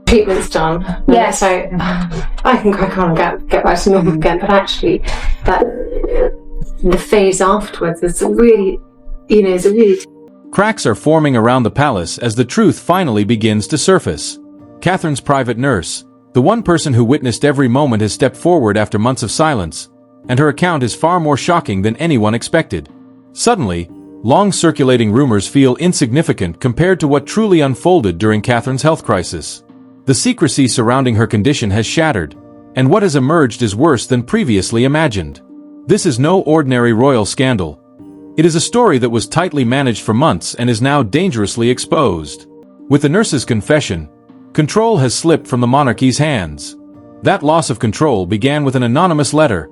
treatment's done. Yes. So I can crack on and get back to normal again. But actually, the phase afterwards is really, is a really... Cracks are forming around the palace as the truth finally begins to surface. Catherine's private nurse, the one person who witnessed every moment, has stepped forward after months of silence, and her account is far more shocking than anyone expected. Suddenly, long-circulating rumors feel insignificant compared to what truly unfolded during Catherine's health crisis. The secrecy surrounding her condition has shattered, and what has emerged is worse than previously imagined. This is no ordinary royal scandal. It is a story that was tightly managed for months and is now dangerously exposed. With the nurse's confession, control has slipped from the monarchy's hands. That loss of control began with an anonymous letter,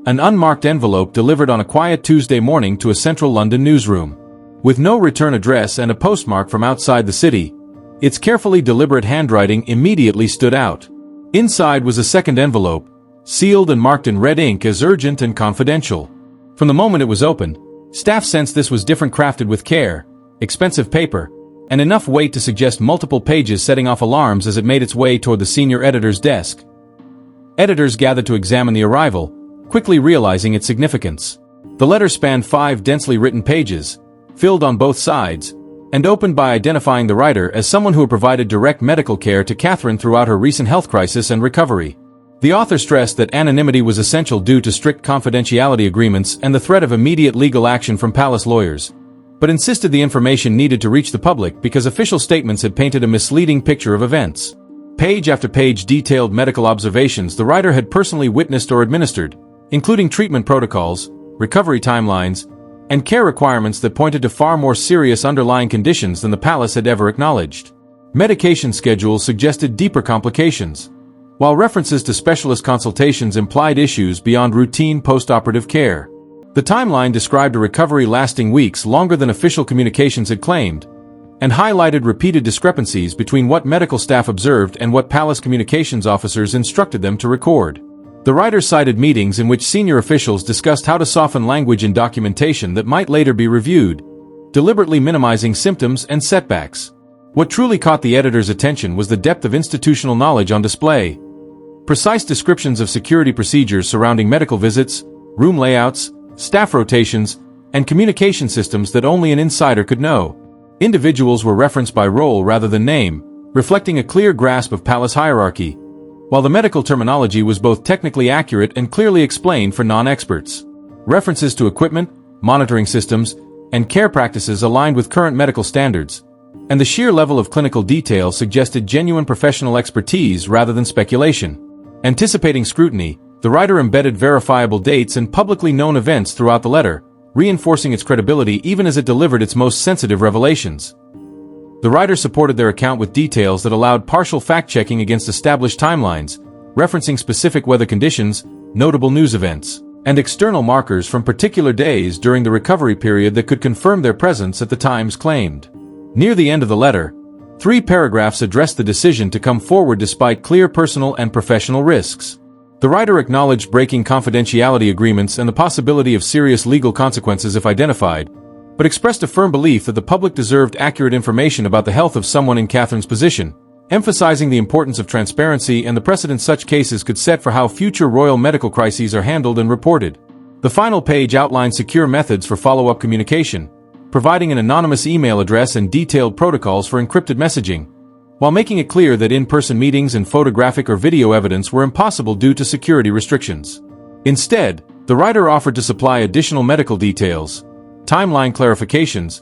an unmarked envelope delivered on a quiet Tuesday morning to a central London newsroom. With no return address and a postmark from outside the city, its carefully deliberate handwriting immediately stood out. Inside was a second envelope, sealed and marked in red ink as urgent and confidential. From the moment it was opened, staff sensed this was different, crafted with care, expensive paper, and enough weight to suggest multiple pages, setting off alarms as it made its way toward the senior editor's desk. Editors gathered to examine the arrival, quickly realizing its significance. The letter spanned 5 densely written pages, filled on both sides, and opened by identifying the writer as someone who had provided direct medical care to Catherine throughout her recent health crisis and recovery. The author stressed that anonymity was essential due to strict confidentiality agreements and the threat of immediate legal action from palace lawyers, but insisted the information needed to reach the public because official statements had painted a misleading picture of events. Page after page detailed medical observations the writer had personally witnessed or administered, including treatment protocols, recovery timelines, and care requirements that pointed to far more serious underlying conditions than the palace had ever acknowledged. Medication schedules suggested deeper complications, while references to specialist consultations implied issues beyond routine post-operative care. The timeline described a recovery lasting weeks longer than official communications had claimed, and highlighted repeated discrepancies between what medical staff observed and what palace communications officers instructed them to record. The writer cited meetings in which senior officials discussed how to soften language in documentation that might later be reviewed, deliberately minimizing symptoms and setbacks. What truly caught the editor's attention was the depth of institutional knowledge on display. Precise descriptions of security procedures surrounding medical visits, room layouts, staff rotations, and communication systems that only an insider could know. Individuals were referenced by role rather than name, reflecting a clear grasp of palace hierarchy, while the medical terminology was both technically accurate and clearly explained for non-experts. References to equipment, monitoring systems, and care practices aligned with current medical standards, and the sheer level of clinical detail suggested genuine professional expertise rather than speculation. Anticipating scrutiny, the writer embedded verifiable dates and publicly known events throughout the letter, reinforcing its credibility even as it delivered its most sensitive revelations. The writer supported their account with details that allowed partial fact-checking against established timelines, referencing specific weather conditions, notable news events, and external markers from particular days during the recovery period that could confirm their presence at the times claimed. Near the end of the letter, 3 paragraphs addressed the decision to come forward despite clear personal and professional risks. The writer acknowledged breaking confidentiality agreements and the possibility of serious legal consequences if identified, but expressed a firm belief that the public deserved accurate information about the health of someone in Catherine's position, emphasizing the importance of transparency and the precedent such cases could set for how future royal medical crises are handled and reported. The final page outlined secure methods for follow-up communication, providing an anonymous email address and detailed protocols for encrypted messaging, while making it clear that in-person meetings and photographic or video evidence were impossible due to security restrictions. Instead, the writer offered to supply additional medical details, timeline clarifications,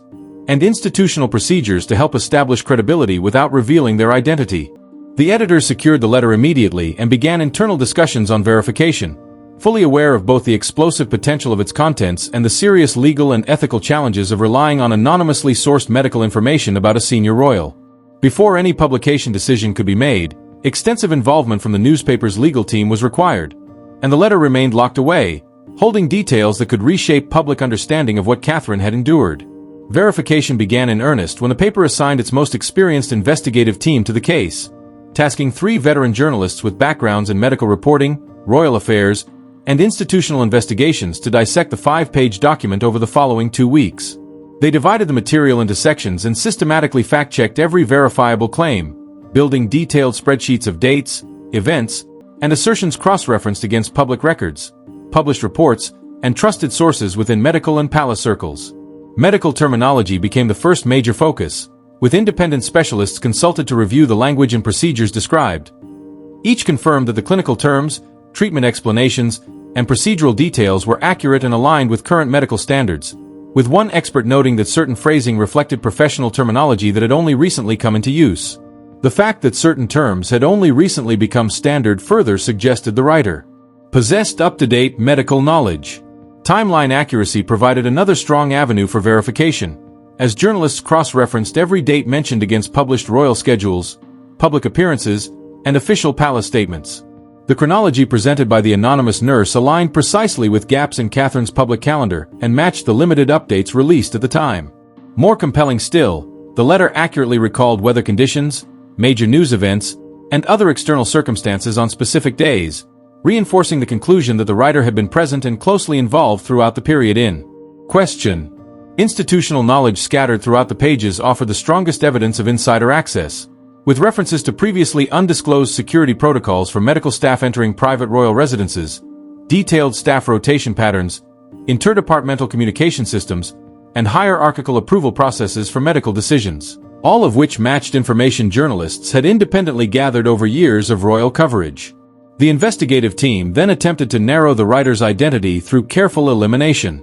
and institutional procedures to help establish credibility without revealing their identity. The editors secured the letter immediately and began internal discussions on verification, fully aware of both the explosive potential of its contents and the serious legal and ethical challenges of relying on anonymously sourced medical information about a senior royal. Before any publication decision could be made, extensive involvement from the newspaper's legal team was required, and the letter remained locked away, holding details that could reshape public understanding of what Catherine had endured. Verification began in earnest when the paper assigned its most experienced investigative team to the case, tasking 3 veteran journalists with backgrounds in medical reporting, royal affairs, and institutional investigations to dissect the 5-page document over the following 2 weeks. They divided the material into sections and systematically fact-checked every verifiable claim, building detailed spreadsheets of dates, events, and assertions cross-referenced against public records, published reports, and trusted sources within medical and palace circles. Medical terminology became the first major focus, with independent specialists consulted to review the language and procedures described. Each confirmed that the clinical terms, treatment explanations, and procedural details were accurate and aligned with current medical standards, with one expert noting that certain phrasing reflected professional terminology that had only recently come into use. The fact that certain terms had only recently become standard further suggested the writer possessed up-to-date medical knowledge. Timeline accuracy provided another strong avenue for verification, as journalists cross-referenced every date mentioned against published royal schedules, public appearances, and official palace statements. The chronology presented by the anonymous nurse aligned precisely with gaps in Catherine's public calendar and matched the limited updates released at the time. More compelling still, the letter accurately recalled weather conditions, major news events, and other external circumstances on specific days, reinforcing the conclusion that the writer had been present and closely involved throughout the period in question. Institutional knowledge scattered throughout the pages offered the strongest evidence of insider access, with references to previously undisclosed security protocols for medical staff entering private royal residences, detailed staff rotation patterns, interdepartmental communication systems, and hierarchical approval processes for medical decisions, all of which matched information journalists had independently gathered over years of royal coverage. The investigative team then attempted to narrow the writer's identity through careful elimination.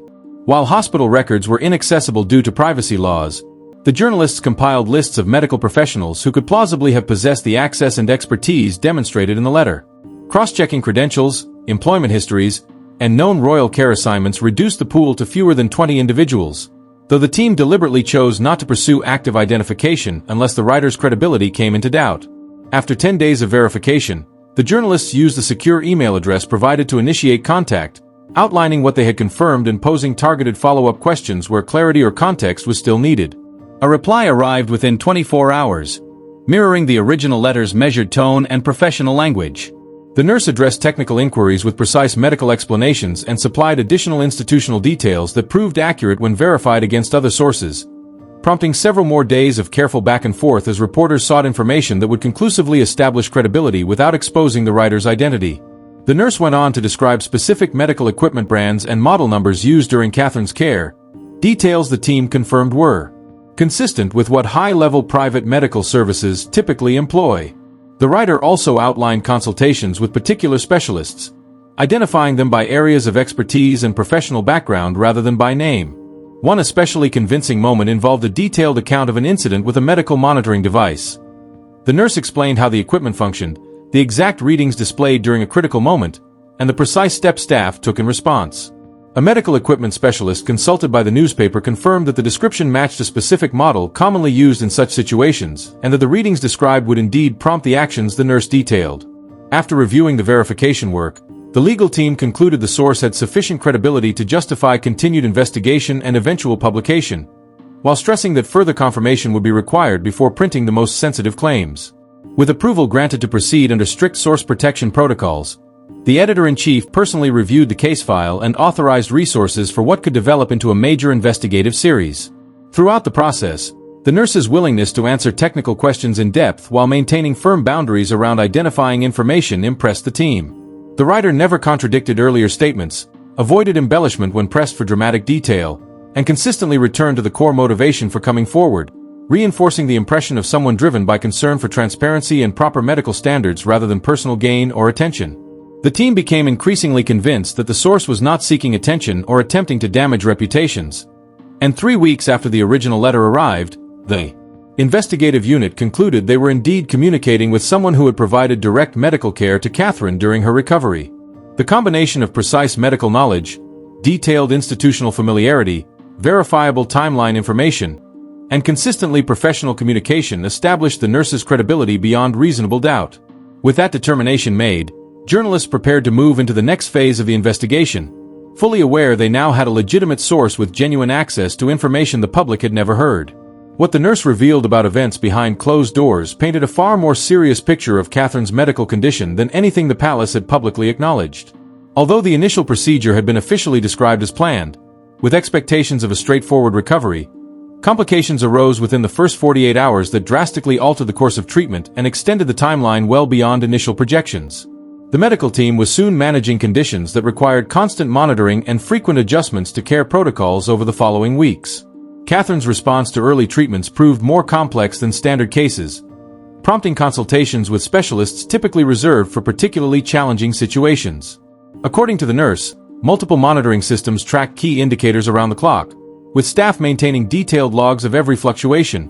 While hospital records were inaccessible due to privacy laws, the journalists compiled lists of medical professionals who could plausibly have possessed the access and expertise demonstrated in the letter. Cross-checking credentials, employment histories, and known royal care assignments reduced the pool to fewer than 20 individuals, though the team deliberately chose not to pursue active identification unless the writer's credibility came into doubt. After 10 days of verification, the journalists used the secure email address provided to initiate contact, outlining what they had confirmed and posing targeted follow-up questions where clarity or context was still needed. A reply arrived within 24 hours, mirroring the original letter's measured tone and professional language. The nurse addressed technical inquiries with precise medical explanations and supplied additional institutional details that proved accurate when verified against other sources, prompting several more days of careful back and forth as reporters sought information that would conclusively establish credibility without exposing the writer's identity. The nurse went on to describe specific medical equipment brands and model numbers used during Catherine's care, details the team confirmed were consistent with what high-level private medical services typically employ. The writer also outlined consultations with particular specialists, identifying them by areas of expertise and professional background rather than by name. One especially convincing moment involved a detailed account of an incident with a medical monitoring device. The nurse explained how the equipment functioned, the exact readings displayed during a critical moment, and the precise steps staff took in response. A medical equipment specialist consulted by the newspaper confirmed that the description matched a specific model commonly used in such situations, and that the readings described would indeed prompt the actions the nurse detailed. After reviewing the verification work, the legal team concluded the source had sufficient credibility to justify continued investigation and eventual publication, while stressing that further confirmation would be required before printing the most sensitive claims. With approval granted to proceed under strict source protection protocols, the editor-in-chief personally reviewed the case file and authorized resources for what could develop into a major investigative series. Throughout the process, the nurse's willingness to answer technical questions in depth while maintaining firm boundaries around identifying information impressed the team. The writer never contradicted earlier statements, avoided embellishment when pressed for dramatic detail, and consistently returned to the core motivation for coming forward, reinforcing the impression of someone driven by concern for transparency and proper medical standards rather than personal gain or attention. The team became increasingly convinced that the source was not seeking attention or attempting to damage reputations. And 3 weeks after the original letter arrived, the investigative unit concluded they were indeed communicating with someone who had provided direct medical care to Catherine during her recovery. The combination of precise medical knowledge, detailed institutional familiarity, verifiable timeline information, and consistently professional communication established the nurse's credibility beyond reasonable doubt. With that determination made, journalists prepared to move into the next phase of the investigation, fully aware they now had a legitimate source with genuine access to information the public had never heard. What the nurse revealed about events behind closed doors painted a far more serious picture of Catherine's medical condition than anything the palace had publicly acknowledged. Although the initial procedure had been officially described as planned, with expectations of a straightforward recovery, Complications arose within the first 48 hours that drastically altered the course of treatment and extended the timeline well beyond initial projections. The medical team was soon managing conditions that required constant monitoring and frequent adjustments to care protocols over the following weeks. Catherine's response to early treatments proved more complex than standard cases, prompting consultations with specialists typically reserved for particularly challenging situations. According to the nurse, multiple monitoring systems tracked key indicators around the clock, with staff maintaining detailed logs of every fluctuation,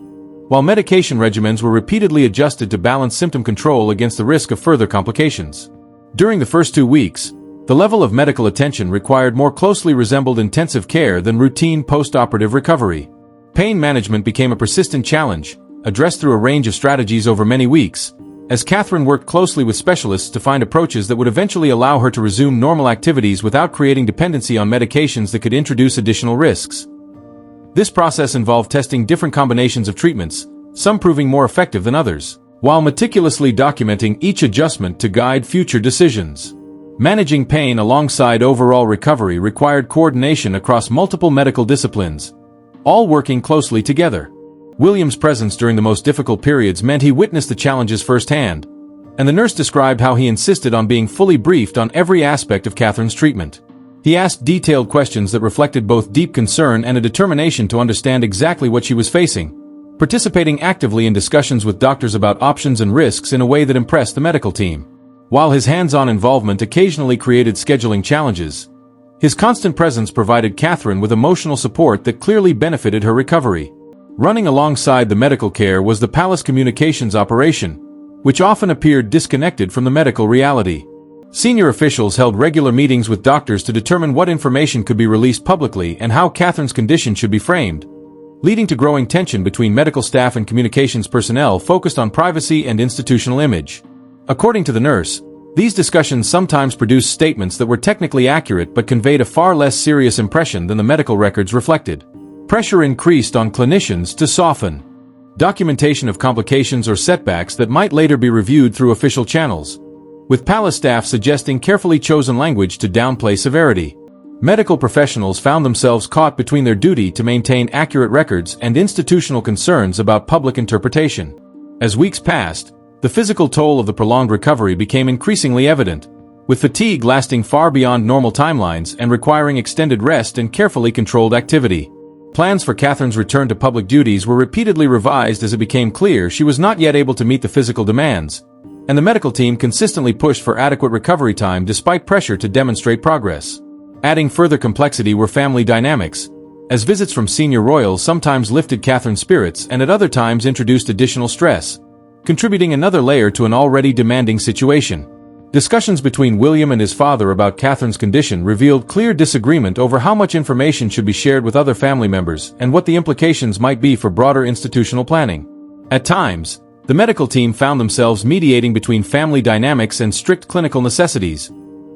while medication regimens were repeatedly adjusted to balance symptom control against the risk of further complications. During the first 2 weeks, the level of medical attention required more closely resembled intensive care than routine post-operative recovery. Pain management became a persistent challenge, addressed through a range of strategies over many weeks, as Catherine worked closely with specialists to find approaches that would eventually allow her to resume normal activities without creating dependency on medications that could introduce additional risks. This process involved testing different combinations of treatments, some proving more effective than others, while meticulously documenting each adjustment to guide future decisions. Managing pain alongside overall recovery required coordination across multiple medical disciplines, all working closely together. William's presence during the most difficult periods meant he witnessed the challenges firsthand, and the nurse described how he insisted on being fully briefed on every aspect of Catherine's treatment. He asked detailed questions that reflected both deep concern and a determination to understand exactly what she was facing, participating actively in discussions with doctors about options and risks in a way that impressed the medical team. While his hands-on involvement occasionally created scheduling challenges, his constant presence provided Catherine with emotional support that clearly benefited her recovery. Running alongside the medical care was the palace communications operation, which often appeared disconnected from the medical reality. Senior officials held regular meetings with doctors to determine what information could be released publicly and how Catherine's condition should be framed, leading to growing tension between medical staff and communications personnel focused on privacy and institutional image. According to the nurse, these discussions sometimes produced statements that were technically accurate but conveyed a far less serious impression than the medical records reflected. Pressure increased on clinicians to soften documentation of complications or setbacks that might later be reviewed through official channels, with palace staff suggesting carefully chosen language to downplay severity. Medical professionals found themselves caught between their duty to maintain accurate records and institutional concerns about public interpretation. As weeks passed, the physical toll of the prolonged recovery became increasingly evident, with fatigue lasting far beyond normal timelines and requiring extended rest and carefully controlled activity. Plans for Catherine's return to public duties were repeatedly revised as it became clear she was not yet able to meet the physical demands, and the medical team consistently pushed for adequate recovery time despite pressure to demonstrate progress. Adding further complexity were family dynamics, as visits from senior royals sometimes lifted Catherine's spirits and at other times introduced additional stress, contributing another layer to an already demanding situation. Discussions between William and his father about Catherine's condition revealed clear disagreement over how much information should be shared with other family members and what the implications might be for broader institutional planning. At times, the medical team found themselves mediating between family dynamics and strict clinical necessities,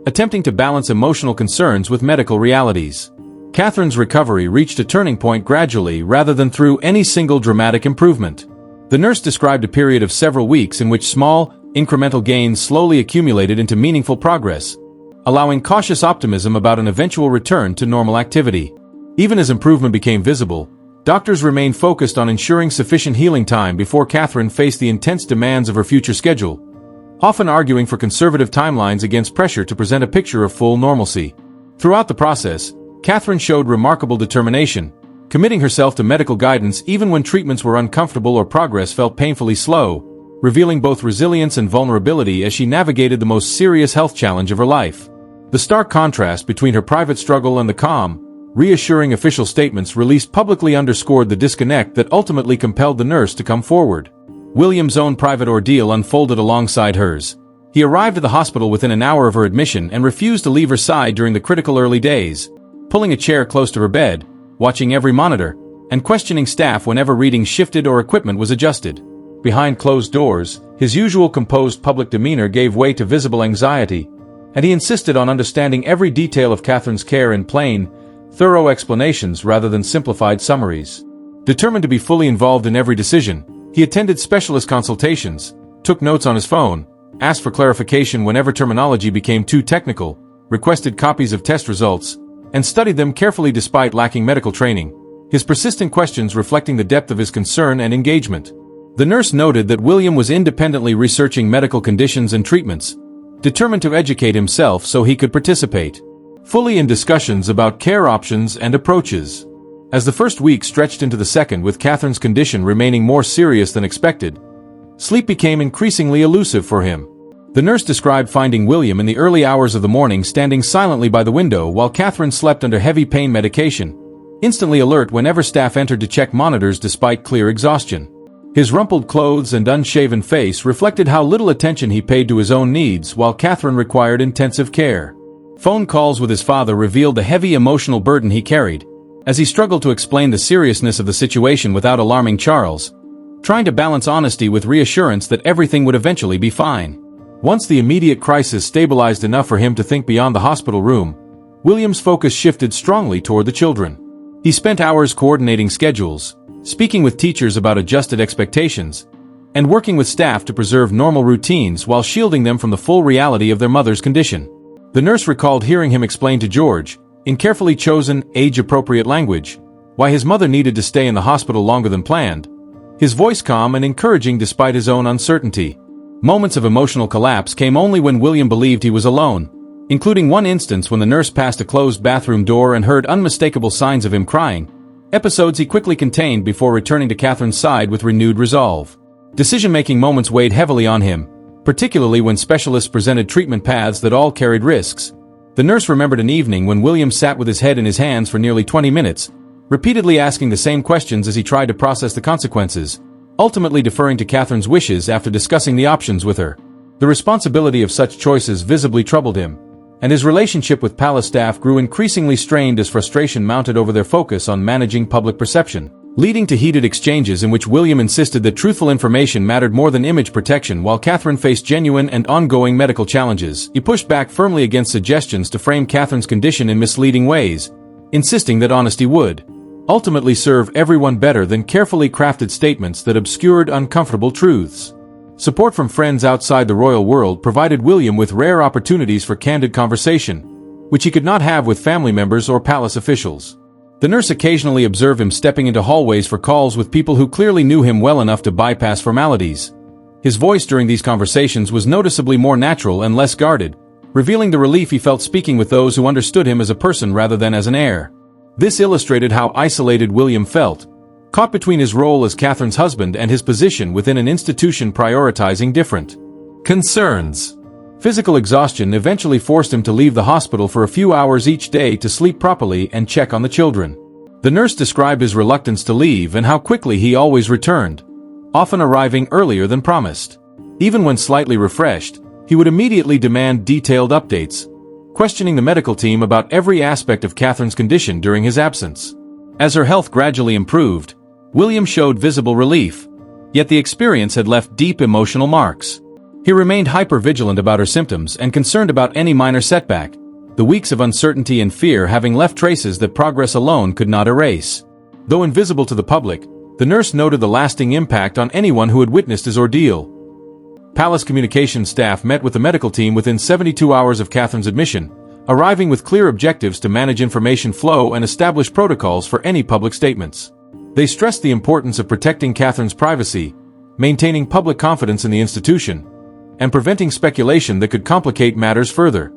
attempting to balance emotional concerns with medical realities. Catherine's recovery reached a turning point gradually rather than through any single dramatic improvement. The nurse described a period of several weeks in which small, incremental gains slowly accumulated into meaningful progress, allowing cautious optimism about an eventual return to normal activity. Even as improvement became visible, doctors remained focused on ensuring sufficient healing time before Catherine faced the intense demands of her future schedule, often arguing for conservative timelines against pressure to present a picture of full normalcy. Throughout the process, Catherine showed remarkable determination, committing herself to medical guidance even when treatments were uncomfortable or progress felt painfully slow, revealing both resilience and vulnerability as she navigated the most serious health challenge of her life. The stark contrast between her private struggle and the calm, reassuring official statements released publicly underscored the disconnect that ultimately compelled the nurse to come forward. William's own private ordeal unfolded alongside hers. He arrived at the hospital within an hour of her admission and refused to leave her side during the critical early days, pulling a chair close to her bed, watching every monitor, and questioning staff whenever readings shifted or equipment was adjusted. Behind closed doors, his usual composed public demeanor gave way to visible anxiety, and he insisted on understanding every detail of Catherine's care in plain, thorough explanations rather than simplified summaries. Determined to be fully involved in every decision, he attended specialist consultations, took notes on his phone, asked for clarification whenever terminology became too technical, requested copies of test results, and studied them carefully despite lacking medical training. his persistent questions reflecting the depth of his concern and engagement. The nurse noted that William was independently researching medical conditions and treatments, determined to educate himself so he could participate fully in discussions about care options and approaches. As the first week stretched into the second with Catherine's condition remaining more serious than expected, sleep became increasingly elusive for him. The nurse described finding William in the early hours of the morning standing silently by the window while Catherine slept under heavy pain medication, instantly alert whenever staff entered to check monitors despite clear exhaustion. His rumpled clothes and unshaven face reflected how little attention he paid to his own needs while Catherine required intensive care. Phone calls with his father revealed the heavy emotional burden he carried, as he struggled to explain the seriousness of the situation without alarming Charles, trying to balance honesty with reassurance that everything would eventually be fine. Once the immediate crisis stabilized enough for him to think beyond the hospital room, William's focus shifted strongly toward the children. He spent hours coordinating schedules, speaking with teachers about adjusted expectations, and working with staff to preserve normal routines while shielding them from the full reality of their mother's condition. The nurse recalled hearing him explain to George, in carefully chosen, age-appropriate language, why his mother needed to stay in the hospital longer than planned, his voice calm and encouraging despite his own uncertainty. Moments of emotional collapse came only when William believed he was alone, including one instance when the nurse passed a closed bathroom door and heard unmistakable signs of him crying, episodes he quickly contained before returning to Catherine's side with renewed resolve. Decision-making moments weighed heavily on him, particularly when specialists presented treatment paths that all carried risks. The nurse remembered an evening when William sat with his head in his hands for nearly 20 minutes, repeatedly asking the same questions as he tried to process the consequences, ultimately deferring to Catherine's wishes after discussing the options with her. The responsibility of such choices visibly troubled him, and his relationship with palace staff grew increasingly strained as frustration mounted over their focus on managing public perception, leading to heated exchanges in which William insisted that truthful information mattered more than image protection while Catherine faced genuine and ongoing medical challenges. He pushed back firmly against suggestions to frame Catherine's condition in misleading ways, insisting that honesty would ultimately serve everyone better than carefully crafted statements that obscured uncomfortable truths. Support from friends outside the royal world provided William with rare opportunities for candid conversation, which he could not have with family members or palace officials. The nurse occasionally observed him stepping into hallways for calls with people who clearly knew him well enough to bypass formalities. His voice during these conversations was noticeably more natural and less guarded, revealing the relief he felt speaking with those who understood him as a person rather than as an heir. This illustrated how isolated William felt, caught between his role as Catherine's husband and his position within an institution prioritizing different concerns. Physical exhaustion eventually forced him to leave the hospital for a few hours each day to sleep properly and check on the children. The nurse described his reluctance to leave and how quickly he always returned, often arriving earlier than promised. Even when slightly refreshed, he would immediately demand detailed updates, questioning the medical team about every aspect of Catherine's condition during his absence. As her health gradually improved, William showed visible relief, yet the experience had left deep emotional marks. He remained hyper-vigilant about her symptoms and concerned about any minor setback, the weeks of uncertainty and fear having left traces that progress alone could not erase. Though invisible to the public, the nurse noted the lasting impact on anyone who had witnessed his ordeal. Palace communications staff met with the medical team within 72 hours of Catherine's admission, arriving with clear objectives to manage information flow and establish protocols for any public statements. They stressed the importance of protecting Catherine's privacy, maintaining public confidence in the institution, and preventing speculation that could complicate matters further.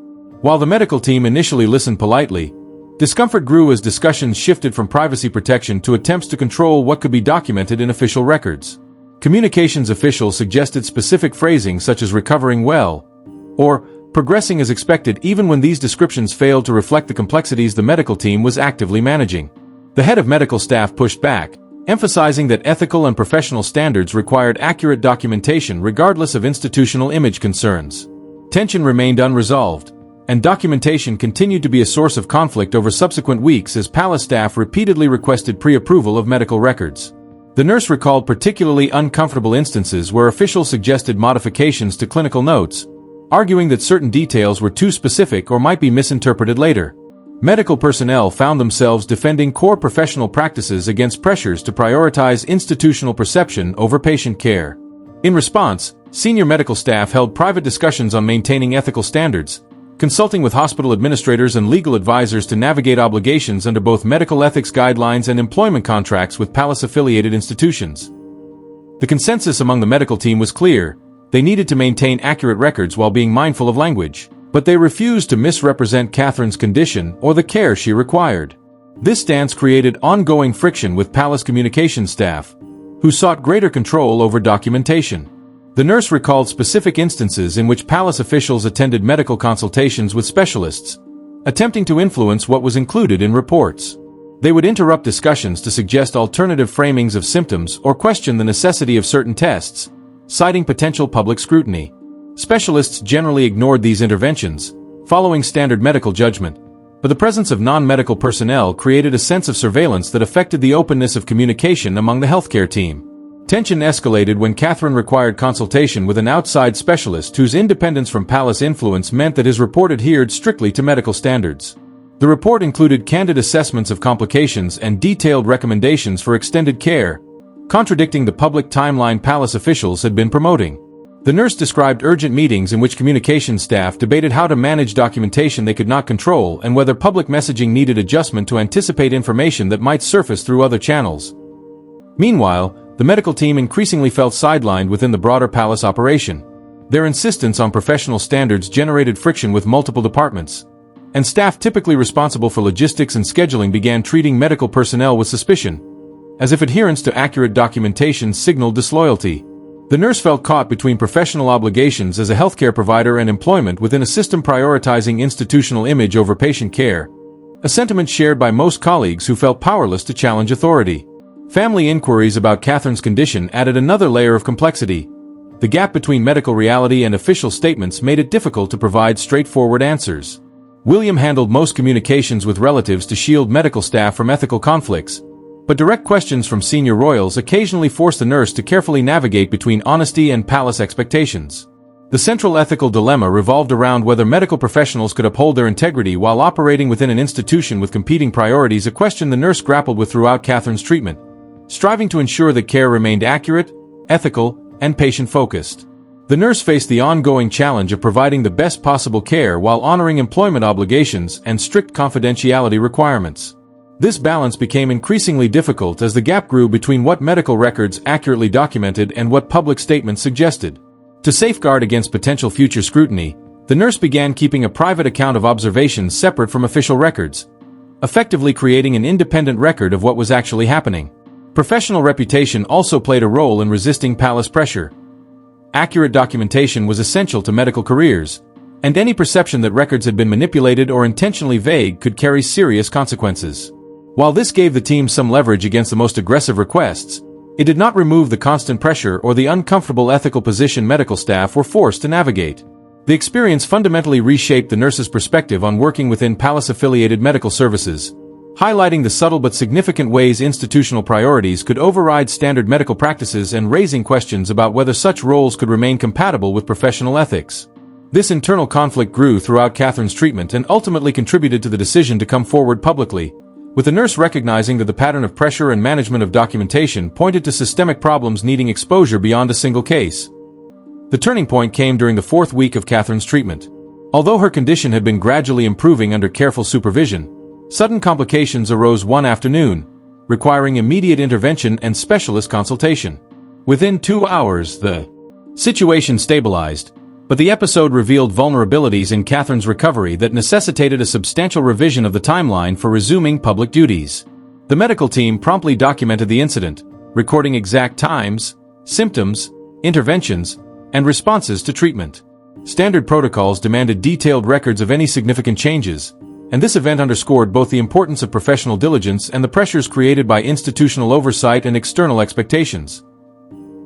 While the medical team initially listened politely, discomfort grew as discussions shifted from privacy protection to attempts to control what could be documented in official records. Communications officials suggested specific phrasing such as recovering well, or progressing as expected even when these descriptions failed to reflect the complexities the medical team was actively managing. The head of medical staff pushed back, emphasizing that ethical and professional standards required accurate documentation regardless of institutional image concerns. Tension remained unresolved, and documentation continued to be a source of conflict over subsequent weeks as palace staff repeatedly requested pre-approval of medical records. The nurse recalled particularly uncomfortable instances where officials suggested modifications to clinical notes, arguing that certain details were too specific or might be misinterpreted later. Medical personnel found themselves defending core professional practices against pressures to prioritize institutional perception over patient care. In response, senior medical staff held private discussions on maintaining ethical standards, consulting with hospital administrators and legal advisors to navigate obligations under both medical ethics guidelines and employment contracts with palace-affiliated institutions. The consensus among the medical team was clear: they needed to maintain accurate records while being mindful of language, but they refused to misrepresent Catherine's condition or the care she required. This stance created ongoing friction with palace communications staff, who sought greater control over documentation. The nurse recalled specific instances in which palace officials attended medical consultations with specialists, attempting to influence what was included in reports. They would interrupt discussions to suggest alternative framings of symptoms or question the necessity of certain tests, citing potential public scrutiny. Specialists generally ignored these interventions, following standard medical judgment, but the presence of non-medical personnel created a sense of surveillance that affected the openness of communication among the healthcare team. Tension escalated when Catherine required consultation with an outside specialist whose independence from palace influence meant that his report adhered strictly to medical standards. The report included candid assessments of complications and detailed recommendations for extended care, contradicting the public timeline palace officials had been promoting. The nurse described urgent meetings in which communications staff debated how to manage documentation they could not control and whether public messaging needed adjustment to anticipate information that might surface through other channels. Meanwhile, the medical team increasingly felt sidelined within the broader palace operation. Their insistence on professional standards generated friction with multiple departments, and staff typically responsible for logistics and scheduling began treating medical personnel with suspicion, as if adherence to accurate documentation signaled disloyalty. The nurse felt caught between professional obligations as a healthcare provider and employment within a system prioritizing institutional image over patient care, a sentiment shared by most colleagues who felt powerless to challenge authority. Family inquiries about Catherine's condition added another layer of complexity. The gap between medical reality and official statements made it difficult to provide straightforward answers. William handled most communications with relatives to shield medical staff from ethical conflicts, but direct questions from senior royals occasionally forced the nurse to carefully navigate between honesty and palace expectations. The central ethical dilemma revolved around whether medical professionals could uphold their integrity while operating within an institution with competing priorities, a question the nurse grappled with throughout Catherine's treatment, striving to ensure that care remained accurate, ethical, and patient-focused. The nurse faced the ongoing challenge of providing the best possible care while honoring employment obligations and strict confidentiality requirements. This balance became increasingly difficult as the gap grew between what medical records accurately documented and what public statements suggested. To safeguard against potential future scrutiny, the nurse began keeping a private account of observations separate from official records, effectively creating an independent record of what was actually happening. Professional reputation also played a role in resisting palace pressure. Accurate documentation was essential to medical careers, and any perception that records had been manipulated or intentionally vague could carry serious consequences. While this gave the team some leverage against the most aggressive requests, it did not remove the constant pressure or the uncomfortable ethical position medical staff were forced to navigate. The experience fundamentally reshaped the nurse's perspective on working within palace-affiliated medical services, highlighting the subtle but significant ways institutional priorities could override standard medical practices and raising questions about whether such roles could remain compatible with professional ethics. This internal conflict grew throughout Catherine's treatment and ultimately contributed to the decision to come forward publicly, with the nurse recognizing that the pattern of pressure and management of documentation pointed to systemic problems needing exposure beyond a single case. The turning point came during the 4th week of Catherine's treatment. Although her condition had been gradually improving under careful supervision, sudden complications arose one afternoon, requiring immediate intervention and specialist consultation. Within 2 hours, the situation stabilized, but the episode revealed vulnerabilities in Catherine's recovery that necessitated a substantial revision of the timeline for resuming public duties. The medical team promptly documented the incident, recording exact times, symptoms, interventions, and responses to treatment. Standard protocols demanded detailed records of any significant changes, and this event underscored both the importance of professional diligence and the pressures created by institutional oversight and external expectations.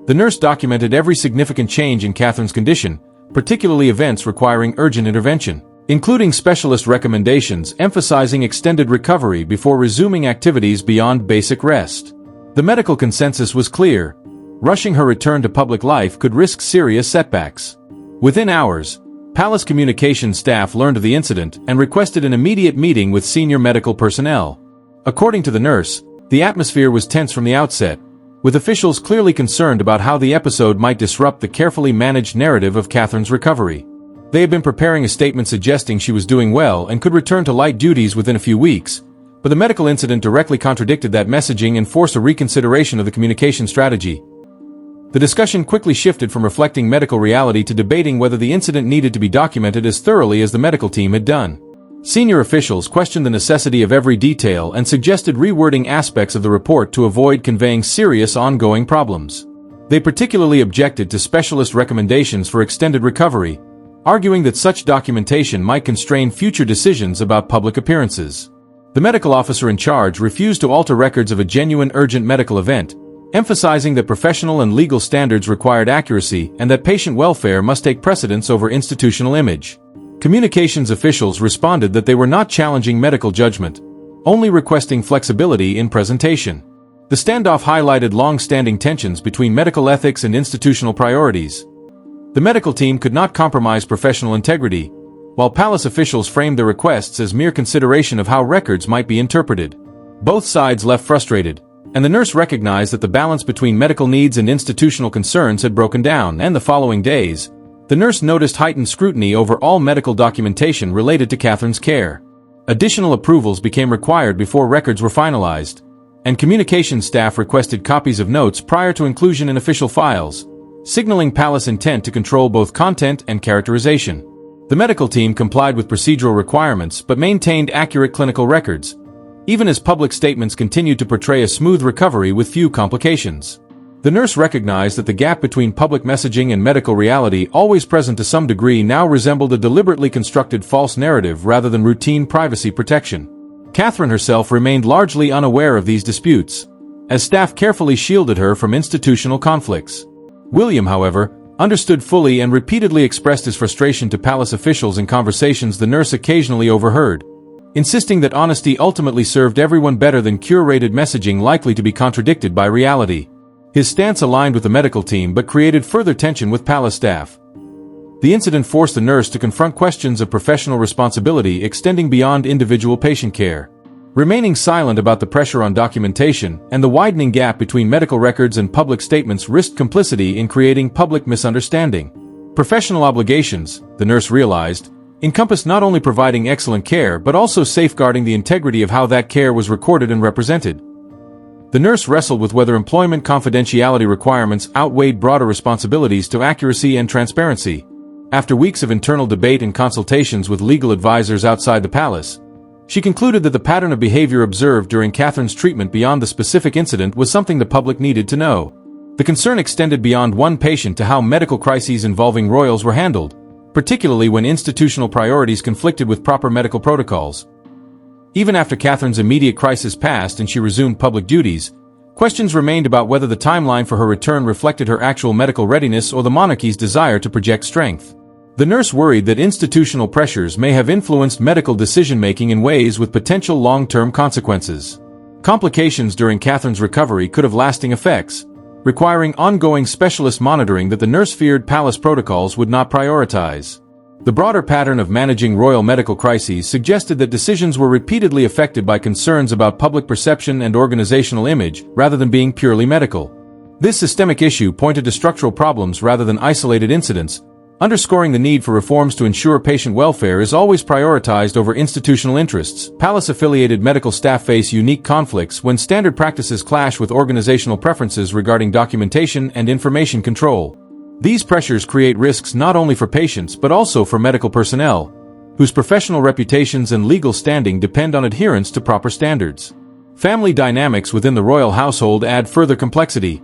The nurse documented every significant change in Catherine's condition, particularly events requiring urgent intervention, including specialist recommendations emphasizing extended recovery before resuming activities beyond basic rest. The medical consensus was clear: rushing her return to public life could risk serious setbacks. Within hours, palace communications staff learned of the incident and requested an immediate meeting with senior medical personnel. According to the nurse, the atmosphere was tense from the outset, with officials clearly concerned about how the episode might disrupt the carefully managed narrative of Catherine's recovery. They had been preparing a statement suggesting she was doing well and could return to light duties within a few weeks, but the medical incident directly contradicted that messaging and forced a reconsideration of the communication strategy. The discussion quickly shifted from reflecting medical reality to debating whether the incident needed to be documented as thoroughly as the medical team had done. Senior officials questioned the necessity of every detail and suggested rewording aspects of the report to avoid conveying serious ongoing problems. They particularly objected to specialist recommendations for extended recovery, arguing that such documentation might constrain future decisions about public appearances. The medical officer in charge refused to alter records of a genuine urgent medical event, emphasizing that professional and legal standards required accuracy and that patient welfare must take precedence over institutional image. Communications officials responded that they were not challenging medical judgment, only requesting flexibility in presentation. The standoff highlighted long-standing tensions between medical ethics and institutional priorities. The medical team could not compromise professional integrity, while palace officials framed their requests as mere consideration of how records might be interpreted. Both sides left frustrated, and the nurse recognized that the balance between medical needs and institutional concerns had broken down, and the following days, the nurse noticed heightened scrutiny over all medical documentation related to Catherine's care. Additional approvals became required before records were finalized, and communications staff requested copies of notes prior to inclusion in official files, signaling palace intent to control both content and characterization. The medical team complied with procedural requirements but maintained accurate clinical records, even as public statements continued to portray a smooth recovery with few complications. The nurse recognized that the gap between public messaging and medical reality, always present to some degree, now resembled a deliberately constructed false narrative rather than routine privacy protection. Catherine herself remained largely unaware of these disputes, as staff carefully shielded her from institutional conflicts. William, however, understood fully and repeatedly expressed his frustration to palace officials in conversations the nurse occasionally overheard, insisting that honesty ultimately served everyone better than curated messaging likely to be contradicted by reality. His stance aligned with the medical team but created further tension with palace staff. The incident forced the nurse to confront questions of professional responsibility extending beyond individual patient care. Remaining silent about the pressure on documentation and the widening gap between medical records and public statements risked complicity in creating public misunderstanding. Professional obligations, the nurse realized, encompassed not only providing excellent care but also safeguarding the integrity of how that care was recorded and represented. The nurse wrestled with whether employment confidentiality requirements outweighed broader responsibilities to accuracy and transparency. After weeks of internal debate and consultations with legal advisors outside the palace, she concluded that the pattern of behavior observed during Catherine's treatment beyond the specific incident was something the public needed to know. The concern extended beyond one patient to how medical crises involving royals were handled, particularly when institutional priorities conflicted with proper medical protocols. Even after Catherine's immediate crisis passed and she resumed public duties, questions remained about whether the timeline for her return reflected her actual medical readiness or the monarchy's desire to project strength. The nurse worried that institutional pressures may have influenced medical decision-making in ways with potential long-term consequences. Complications during Catherine's recovery could have lasting effects, requiring ongoing specialist monitoring that the nurse feared palace protocols would not prioritize. The broader pattern of managing royal medical crises suggested that decisions were repeatedly affected by concerns about public perception and organizational image, rather than being purely medical. This systemic issue pointed to structural problems rather than isolated incidents, underscoring the need for reforms to ensure patient welfare is always prioritized over institutional interests. Palace-affiliated medical staff face unique conflicts when standard practices clash with organizational preferences regarding documentation and information control. These pressures create risks not only for patients but also for medical personnel, whose professional reputations and legal standing depend on adherence to proper standards. Family dynamics within the royal household add further complexity,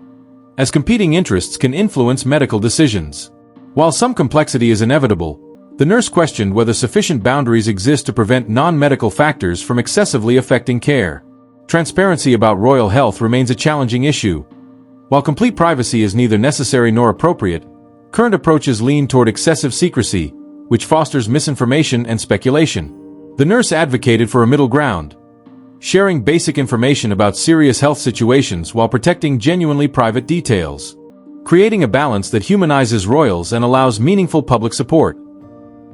as competing interests can influence medical decisions. While some complexity is inevitable, the nurse questioned whether sufficient boundaries exist to prevent non-medical factors from excessively affecting care. Transparency about royal health remains a challenging issue. While complete privacy is neither necessary nor appropriate, current approaches lean toward excessive secrecy, which fosters misinformation and speculation. The nurse advocated for a middle ground, sharing basic information about serious health situations while protecting genuinely private details, creating a balance that humanizes royals and allows meaningful public support.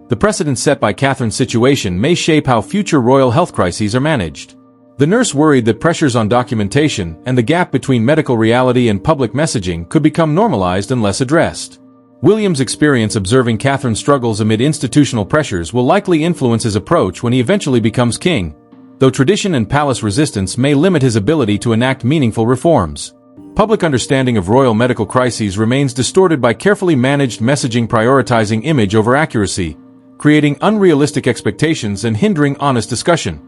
The precedent set by Catherine's situation may shape how future royal health crises are managed. The nurse worried that pressures on documentation and the gap between medical reality and public messaging could become normalized unless addressed. William's experience observing Catherine's struggles amid institutional pressures will likely influence his approach when he eventually becomes king, though tradition and palace resistance may limit his ability to enact meaningful reforms. Public understanding of royal medical crises remains distorted by carefully managed messaging prioritizing image over accuracy, creating unrealistic expectations and hindering honest discussion.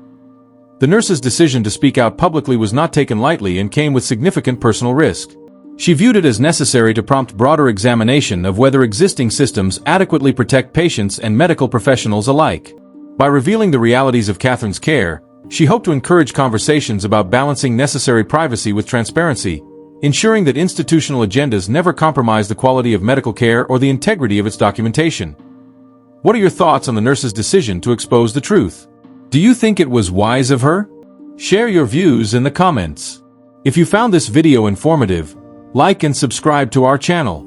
The nurse's decision to speak out publicly was not taken lightly and came with significant personal risk. She viewed it as necessary to prompt broader examination of whether existing systems adequately protect patients and medical professionals alike. By revealing the realities of Catherine's care, she hoped to encourage conversations about balancing necessary privacy with transparency, ensuring that institutional agendas never compromise the quality of medical care or the integrity of its documentation. What are your thoughts on the nurse's decision to expose the truth? Do you think it was wise of her? Share your views in the comments. If you found this video informative, like and subscribe to our channel.